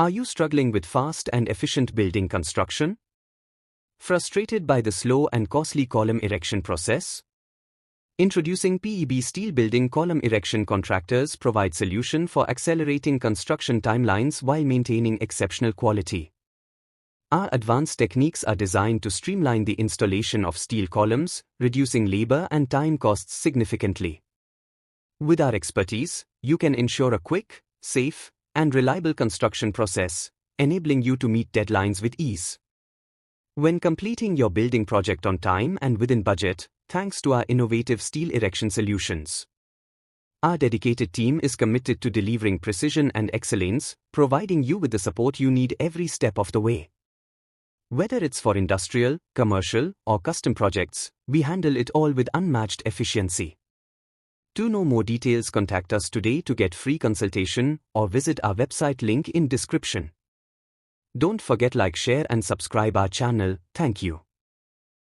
Are you struggling with fast and efficient building construction? Frustrated by the slow and costly column erection process? Introducing PEB Steel Building Column Erection Contractors provide solution for accelerating construction timelines while maintaining exceptional quality. Our advanced techniques are designed to streamline the installation of steel columns, reducing labor and time costs significantly. With our expertise, you can ensure a quick, safe, and reliable construction process, enabling you to meet deadlines with ease. When completing your building project on time and within budget, thanks to our innovative steel erection solutions. Our dedicated team is committed to delivering precision and excellence, providing you with the support you need every step of the way. Whether it's for industrial, commercial, or custom projects, we handle it all with unmatched efficiency. To know more details, contact us today to get free consultation or visit our website link in description. Don't forget like, share and subscribe our channel. Thank you.